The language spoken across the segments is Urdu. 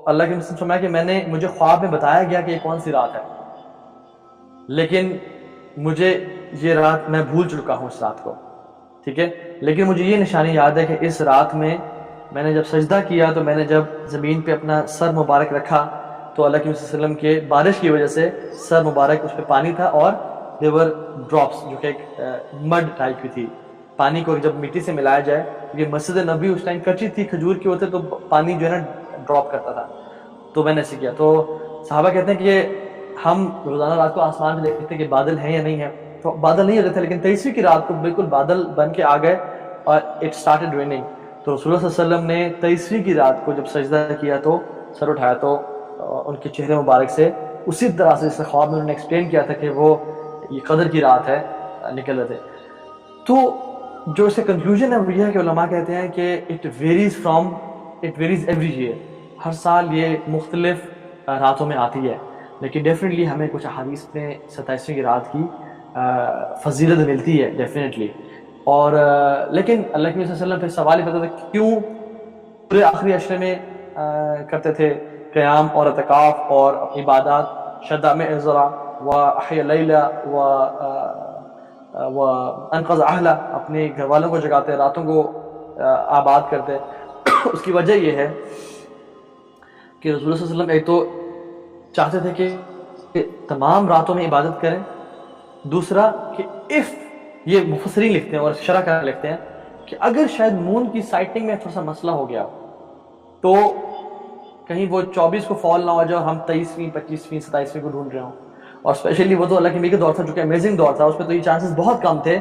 اللہ کے رسول فرمایا کہ مجھے خواب میں بتایا گیا کہ یہ کون سی رات ہے، لیکن مجھے یہ رات میں بھول چکا ہوں اس رات کو، ٹھیک ہے، لیکن مجھے یہ نشانی یاد ہے کہ اس رات میں نے جب سجدہ کیا تو میں نے جب زمین پہ اپنا سر مبارک رکھا تو اللہ کے رسول صلی اللہ علیہ وسلم کے بارش کی وجہ سے سر مبارک اس پہ پانی تھا، اور دیور ڈراپس جو کہ ایک مڈ ٹائپ کی تھی، پانی کو جب مٹی سے ملایا جائے، کیونکہ مسجد نبی اس ٹائم کچی تھی، کھجور کی ہوتے تو پانی جو ہے نا ڈراپ کرتا تھا، تو میں نے ایسے کیا۔ تو صحابہ کہتے ہیں کہ ہم روزانہ رات کو آسمان میں دیکھتے تھے کہ بادل ہیں یا نہیں ہے، تو بادل نہیں ہوتے تھے، لیکن 23ویں کی رات کو بالکل بادل بن کے آ گئے اور اٹ اسٹارٹڈ ریننگ۔ تو رسول اللہ صلی اللہ علیہ وسلم نے 23ویں کی رات کو جب سجدہ کیا تو سر اٹھایا تو ان کے چہرے مبارک سے اسی طرح سے جس خواب میں انہوں نے ایکسپلین کیا تھا کہ وہ یہ قدر کی رات ہے نکل رہے تھے۔ تو جو اس کا کنکلوژن ہے وہ یہ ہے کہ علماء کہتے ہیں کہ اٹ ویریز ایوری ایئر، ہر سال یہ مختلف راتوں میں آتی ہے، لیکن ڈیفینیٹلی ہمیں کچھ احادیث میں 27ویں کی رات کی فضیلت ملتی ہے ڈیفینیٹلی، اور لیکن اللہ کے صلی اللہ علیہ وسلم پھر سوال یہ کرتا تھا کیوں پورے آخری عشرے میں کرتے تھے قیام اور اعتکاف اور اپنی عبادات، شدہ میں ذرا و احیا لیلہ و انقذ اہلہ، اپنے گھر والوں کو جگاتے، راتوں کو آباد کرتے۔ اس کی وجہ یہ ہے کہ رسول اللہ صلی اللہ علیہ وسلم ایک تو چاہتے تھے کہ تمام راتوں میں عبادت کریں، دوسرا کہ یہ مفسرین لکھتے ہیں اور شرح کر لکھتے ہیں کہ اگر شاید مون کی سائٹنگ میں تھوڑا سا مسئلہ ہو گیا تو کہیں وہ 24 کو فال نہ ہو جائے اور ہم 23ویں 25ویں 27ویں کو ڈھونڈ رہے ہوں، اور اسپیشلی وہ تو اللہ کے نبی کا دور تھا جو کہ امیزنگ دور تھا، اس میں تو یہ چانسز بہت کم تھے۔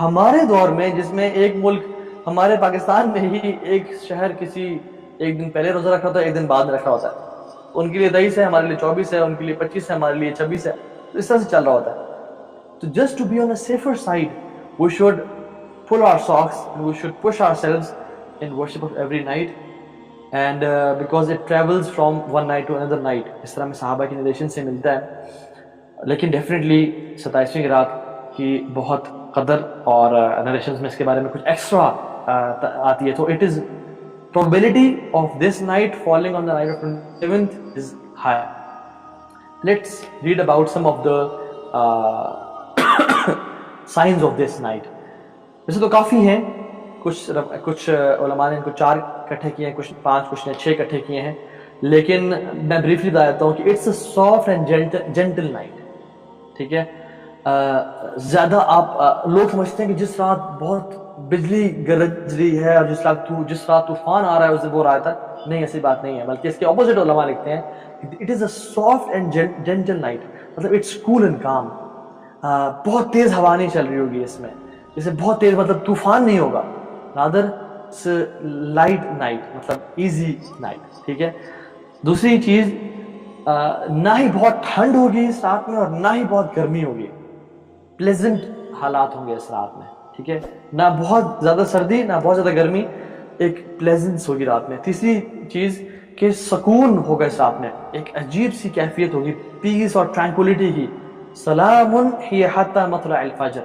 ہمارے دور میں جس میں ایک ملک ہمارے پاکستان میں ہی ایک شہر کسی ایک دن پہلے روزہ رکھا ہوتا ہے، ایک دن بعد میں رکھا ہوتا ہے، ان کے لیے 23 ہے، ہمارے لیے 24 ہے، ان کے لیے 25 ہے، ہمارے لیے 26 ہے، تو اس طرح سے چل رہا ہوتا ہے۔ تو just to be on the safer side, we should pull our socks and we should push ourselves in worship of every night, and because it travels from one night to another night، اس طرح میں صحابہ کی نریشن سے ملتا ہے، لیکن ڈیفینیٹلی 27ویں کی رات کی بہت قدر اور نریشنز میں اس کے بارے میں کچھ ایکسٹرا آتی ہے، تو it is probability of this night falling on the night of 27th is high۔ Let's read about some of the signs of this night۔ ویسے تو کافی ہیں، کچھ علماء نے ان کو 4 اکٹھے کیے ہیں، کچھ 5، کچھ نے 6 اکٹھے کیے ہیں، لیکن میں بریفلی بتا دیتا ہوں کہ it's a soft and gentle night, ٹھیک ہے۔ زیادہ آپ لوگ سمجھتے ہیں کہ جس رات بہت بجلی گرج رہی ہے اور جس رات طوفان آ رہا ہے اس دن وہ رات ہے، نہیں، ایسی بات نہیں ہے، بلکہ اس کے اپوزٹ علماء لکھتے ہیں it is a soft and gentle night, مطلب اٹس کول اینڈ کام، بہت تیز ہوا نہیں چل رہی ہوگی اس میں، جیسے بہت تیز مطلب طوفان نہیں ہوگا، رادر لائٹ نائٹ، مطلب ایزی نائٹ، ٹھیک ہے۔ دوسری چیز، نہ ہی بہت ٹھنڈ ہوگی اس رات میں اور نہ ہی بہت گرمی ہوگی، پلیزنٹ حالات ہوں گے اس رات میں، ٹھیک ہے، نہ بہت زیادہ سردی نہ بہت زیادہ گرمی، ایک پلیزنس ہوگی رات میں۔ تیسری چیز کہ سکون ہوگا اس رات میں، ایک عجیب سی کیفیت ہوگی پیس اور ٹرانکولیٹی کی، سلام ہی حتی مطلع الفجر،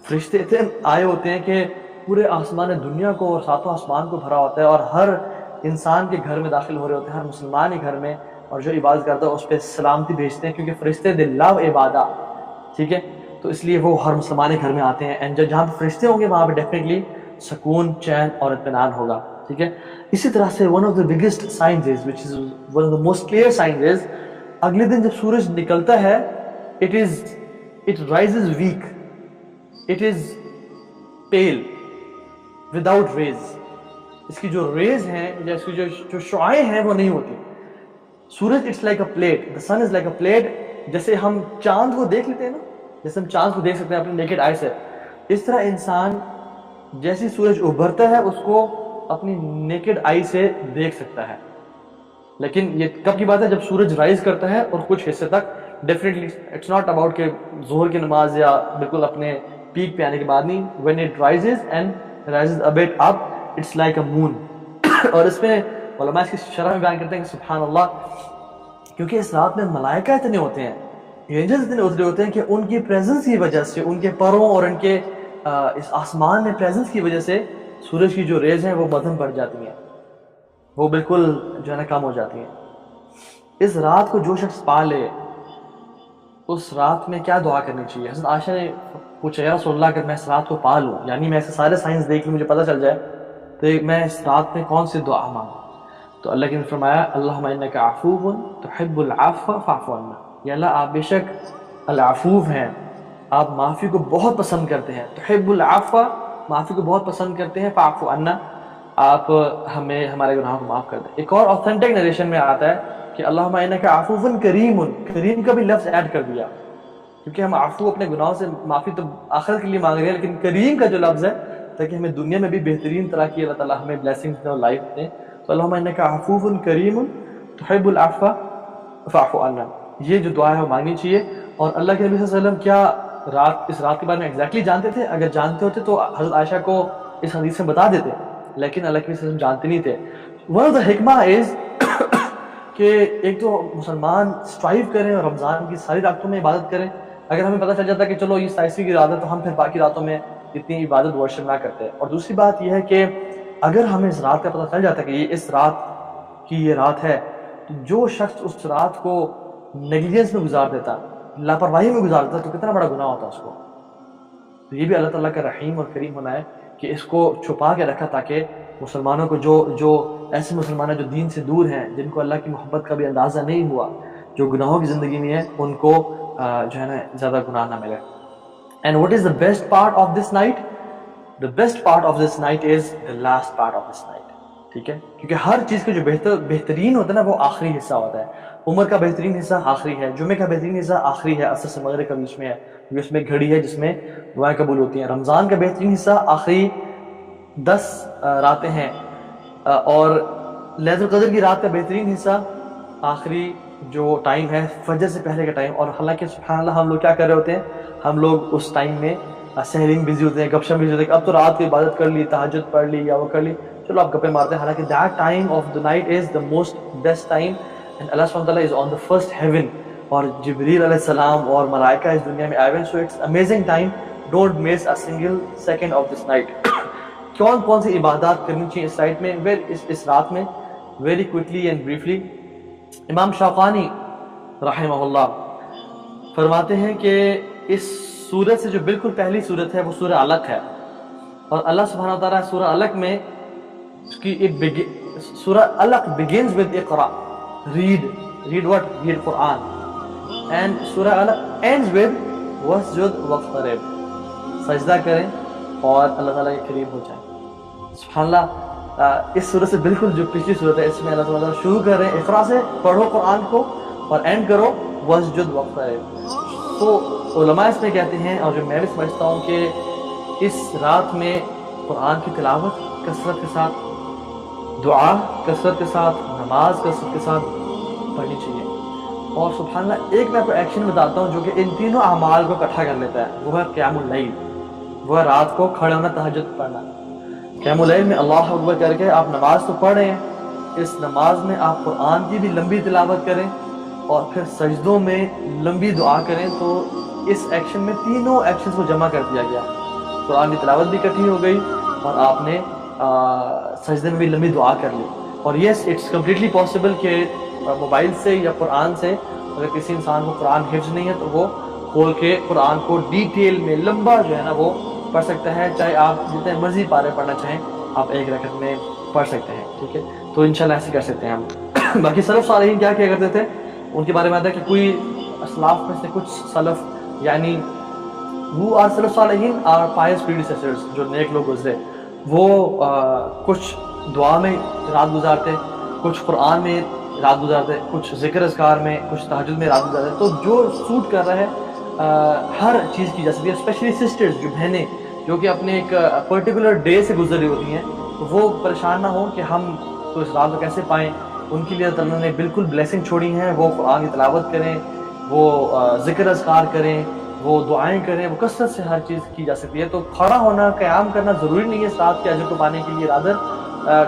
فرشتے اتنے آئے ہوتے ہیں کہ پورے آسمان دنیا کو اور 7 آسمان کو بھرا ہوتا ہے، اور ہر انسان کے گھر میں داخل ہو رہے ہوتے ہیں، ہر مسلمان کے گھر میں، اور جو عبادت کرتا ہے اس پہ سلامتی بھیجتے ہیں، کیونکہ فرشتے دے لو عبادہ، ٹھیک ہے، تو اس لیے وہ ہر مسلمان کے گھر میں آتے ہیں، اینڈ جہاں پہ فرشتے ہوں گے وہاں پہ ڈیفینیٹلی سکون، چین اور اطمینان ہوگا، ٹھیک ہے۔ اسی طرح سے one of the biggest signs is which is one of the most clear signs is اگلے دن جب سورج نکلتا ہے it rises weak, it is pale without rays، اس کی جو ریز ہیں یا اس کی جو شعاعیں ہیں وہ نہیں ہوتی۔ سورج it's like a plate, the sun is like a plate، جیسے ہم چاند کو دیکھ لیتے ہیں نا، جیسے ہم چاند کو دیکھ سکتے ہیں اپنے نیکڈ آئی سے، اس طرح انسان جیسے سورج ابھرتا ہے اس کو اپنی نیکڈ آئی سے دیکھ سکتا ہے، لیکن یہ کب کی بات ہے؟ جب سورج رائز کرتا ہے اور کچھ حصے تک، ڈیفینیٹلی اٹس ناٹ اباؤٹ کہ ظہر کی نماز یا بالکل اپنے پیک پہ آنے کے بعد نہیں، when it rises and rises a bit up it's like a moon۔ اور اس میں علماء اس کی شرح میں بیان کرتے ہیں کہ سبحان اللہ، کیونکہ اس رات میں ملائکہ اتنے ہوتے ہیں، اینجلز اتنے اترے ہوتے ہیں کہ ان کی پریزنس کی وجہ سے، ان کے پروں اور ان کے اس آسمان میں پریزنس کی وجہ سے سورج کی جو ریز ہیں وہ مدھم بڑھ جاتی ہیں، وہ بالکل جو ہے نا کم ہو جاتی ہیں۔ اس رات کو جو شخص پا لے اس رات میں کیا دعا کرنی چاہیے؟ حضرت عائشہ نے پوچھا یا رسول اللہ اگر میں اس رات کو پا لوں، یعنی میں ایسے سارے سائنس دیکھ لوں، مجھے پتہ چل جائے تو میں اس رات میں کون سی دعا مانگوں؟ تو اللہ نے فرمایا اللہم انک عفو تحب العفو فاعف عنا، یا اللہ آپ بے شک العفو ہیں، آپ معافی کو بہت پسند کرتے ہیں، تحب العفو معافی کو بہت پسند کرتے ہیں، فاعف عنا آپ ہمیں ہمارے گناہوں کو معاف کر دیں۔ ایک اور اوتھینٹک نریشن میں آتا ہے کہ اللہم انک عفو کریم، کریم کا بھی لفظ ایڈ کر دیا، کیونکہ ہم عفو اپنے گناہوں سے معافی تو آخرت کے لیے مانگ رہے ہیں، لیکن کریم کا جو لفظ ہے تاکہ ہمیں دنیا میں بھی بہترین طرح کی اللہ تعالیٰ ہمیں بلیسنگز دیں اور لائف دیں۔ تو اللہم انک عفو کریم تحب العفو فاعف عنا، یہ جو دعا ہے وہ مانگنی چاہیے۔ اور اللہ کے نبی صلی اللہ علیہ وسلم کیا اس رات کے بارے میں ایگزیکٹلی جانتے تھے؟ اگر جانتے ہوتے تو حضرت عائشہ کو اس حدیث میں بتا دیتے، لیکن اللہ کے نبی صلی اللہ علیہ وسلم جانتے نہیں تھے۔ ون آف دا حکمہ از کہ ایک تو مسلمان اسٹرائیو کریں اور رمضان کی ساری راتوں میں عبادت کریں۔ اگر ہمیں پتہ چل جاتا ہے کہ چلو یہ 27ویں کی رات ہے تو ہم پھر باقی راتوں میں اتنی عبادت ورشپ نہ کرتے۔ اور دوسری بات یہ ہے کہ اگر ہمیں اس رات کا پتہ چل جاتا ہے کہ یہ اس رات کی یہ رات ہے، تو جو شخص اس رات کو نیگلیجنس میں گزار دیتا، لاپرواہی میں گزار دیتا، تو کتنا بڑا گناہ ہوتا اس کو۔ تو یہ بھی اللہ تعالیٰ کا رحیم اور کریم ہونا ہے کہ اس کو چھپا کے رکھا تاکہ مسلمانوں کو جو ایسے مسلمان ہیں جو دین سے دور ہیں، جن کو اللہ کی محبت کا بھی اندازہ نہیں ہوا، جو گناہوں کی زندگی میں ہے، ان کو جو ہے نا زیادہ گناہ نہ ملے۔ And what is the best part of this night? The best part of this night is the last part of this night, ٹھیک ہے؟ کیونکہ ہر چیز کا جو بہترین ہوتا ہے نا وہ آخری حصہ ہوتا ہے۔ عمر کا بہترین حصہ آخری ہے، جمعے کا بہترین حصہ آخری ہے، عصر سے مغرب کے بیچ میں ہے، کیونکہ اس میں گھڑی ہے جس میں دعائیں قبول ہوتی ہیں۔ رمضان کا بہترین حصہ آخری 10 راتیں ہیں، اور لیلۃ القدر کی رات کا بہترین حصہ آخری جو ٹائم ہے فجر سے پہلے کا ٹائم۔ اور حالانکہ سبحان اللہ ہم لوگ کیا کر رہے ہوتے ہیں، ہم لوگ اس ٹائم میں سحرنگ بزی ہوتے ہیں، گپ شپ بزی ہوتے ہیں، اب تو رات کی عبادت کر لی، تہجد پڑھ لی یا وہ کر لی، چلو آپ گپے مارتے ہیں۔ حالانکہ that time of the night is the most best time, and اللہ سبحانہ تعالیٰ از آن دا فرسٹ ہیون، اور جبریل علیہ السلام اور ملائکہ اس دنیا میں آئے ہوئے ہیں۔ So it's amazing time, don't miss a single second of this night. کون سی عبادات کرنی چاہیے اس نائٹ میں، اس رات میں؟ ویری کوئکلی اینڈ بریفلی، امام شوقانی رحمہ اللہ فرماتے ہیں کہ اس سورت سے جو بالکل پہلی سورت ہے وہ سورہ علق ہے، اور اللہ سبحانہ وتعالیٰ سورہ علق میں سورہ علق begins with Iqra, read what? read Quran, and سورہ علق ends with واسجد واقترب، سجدہ کریں اور اللہ تعالیٰ کے قریب ہو جائیں۔ سبحان اللہ، اس سورت سے بالکل جو پچھلی سورت ہے اس میں اللہ تعالیٰ شروع کر رہے ہیں اقرا سے، پڑھو قرآن کو، اور اینڈ کرو واسجد واقترب۔ تو علماء اس میں کہتے ہیں، اور جو میں بھی سمجھتا ہوں، کہ اس رات میں قرآن کی تلاوت کثرت کے ساتھ، دعا کثرت کے ساتھ، نماز کثرت کے ساتھ پڑھنی چاہیے۔ اور سبحان اللہ ایک میں آپ کو ایکشن بتاتا ہوں جو کہ ان تینوں اعمال کو اکٹھا کر لیتا ہے، وہ ہے قیام اللیل، وہ ہے رات کو کھڑے ہونا، تہجد پڑھنا۔ قیام اللیل میں اللہ اکبر کر کے آپ نماز تو پڑھ رہے ہیں، اس نماز میں آپ قرآن کی بھی لمبی تلاوت کریں اور پھر سجدوں میں لمبی دعا کریں۔ تو اس ایکشن میں تینوں ایکشنز کو جمع کر دیا گیا، قرآن کی تلاوت بھی اکٹھی ہو گئی اور آپ نے سجدے میں بھی لمبی دعا کر لی۔ اور یس اٹس کمپلیٹلی پاسبل کہ موبائل سے یا قرآن سے اگر کسی انسان کو قرآن حفظ نہیں ہے تو وہ کھول کے قرآن کو ڈیٹیل میں لمبا جو ہے نا وہ پڑھ سکتا ہے، چاہے آپ جتنے مرضی پارے پڑھنا چاہیں آپ ایک رکعت میں پڑھ سکتے ہیں، ٹھیک ہے؟ تو انشاءاللہ ایسے کر سکتے ہیں ہم۔ باقی سلف صالحین کیا کرتے تھے ان کے بارے میں آتا ہے کہ کوئی اسلاف میں سے کچھ سلف، یعنی وہ آر سلف صالحین آر پائس پریڈیسیسرز، جو نیک لوگ گزرے، وہ کچھ دعا میں رات گزارتے، کچھ قرآن میں رات گزارتے، کچھ ذکر اذکار میں، کچھ تہجد میں رات گزارتے۔ تو جو سوٹ کر رہا ہے ہر چیز کی جا سکتی ہے، اسپیشلی سسٹرز جو بہنیں جو کہ اپنے ایک پرٹیکولر ڈے سے گزر رہی ہوتی ہیں، وہ پریشان نہ ہوں کہ ہم تو اس رات کو کیسے پائیں۔ ان کے لیے اللہ تعالیٰ نے بالکل بلیسنگ چھوڑی ہیں، وہ قرآن کی تلاوت کریں، وہ ذکر اذکار کریں، وہ دعائیں کریں، وہ کثرت سے ہر چیز کی جا سکتی ہے۔ تو کھڑا ہونا، قیام کرنا ضروری نہیں ہے اس رات کے اجر کو پانے کے لیے، رادر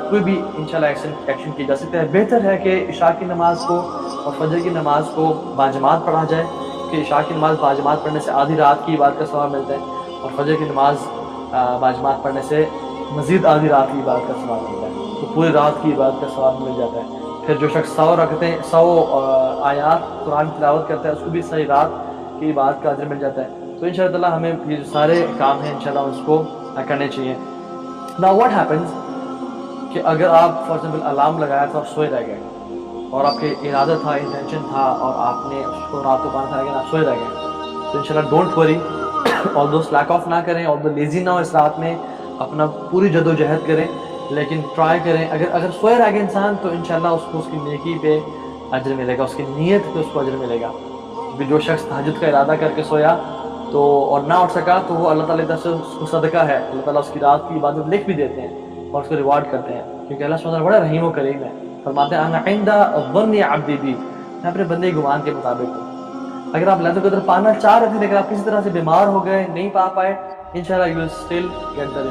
کوئی بھی انشاءاللہ ایکشن کی جا سکتا ہے۔ بہتر ہے کہ عشاء کی نماز کو اور فجر کی نماز کو باجماعت پڑھا جائے، کہ عشاء کی نماز باجماعت پڑھنے سے آدھی رات کی عبادت کا ثواب ملتا ہے، اور فجر کی نماز باجماعت پڑھنے سے مزید آدھی رات کی عبادت کا ثواب ملتا ہے، تو پوری رات کی عبادت کا ثواب مل جاتا ہے۔ پھر جو شخص 100 آیات قرآن کی تلاوت کرتا ہے اس کو بھی صحیح رات کی عبادت کا اجر مل جاتا ہے. تو انشاءاللہ تعالیٰ ہمیں یہ جو سارے کام ہیں انشاءاللہ اس کو کرنے چاہیے. Now what happens کہ اگر آپ فار ایگزامپل الارم لگایا تھا اور سوئے رہ گئے اور آپ کے ارادہ تھا, انٹینشن تھا اور آپ نے اس کو رات کو پانا تھا لیکن آپ سوئے رہ گئے, تو انشاءاللہ don't worry, all do sleek of نہ کریں, آل دو لیزی نہ ہو اس رات میں, اپنا پوری جد و جہد کریں, لیکن ٹرائی کریں. اگر سوئے رہ گئے انسان تو انشاءاللہ اس کو اس کی نیکی پہ اجر ملے گا, اس کی نیت پہ اس کو اجر ملے گا. کیونکہ جو شخص تہجد کا ارادہ کر کے سویا تو اور نہ اٹھ سکا تو وہ اللہ تعالیٰ کی طرف سے اس کو صدقہ ہے, اللہ تعالیٰ اس کی رات کی عبادت لکھ بھی دیتے ہیں اور اس کو ریوارڈ کرتے ہیں, کیونکہ اللہ سبحانہ بڑا رحیم و کریم ہے. فرماتے ہیں انا عند ظن عبدی بی, میں اپنے بندے کے گمان کے مطابق ہوں. اگر آپ لیلۃ القدر پانا چاہ رہے تھے لیکن آپ کسی طرح سے بیمار ہو گئے, نہیں پا پائے, انشاءاللہ you will still get the result.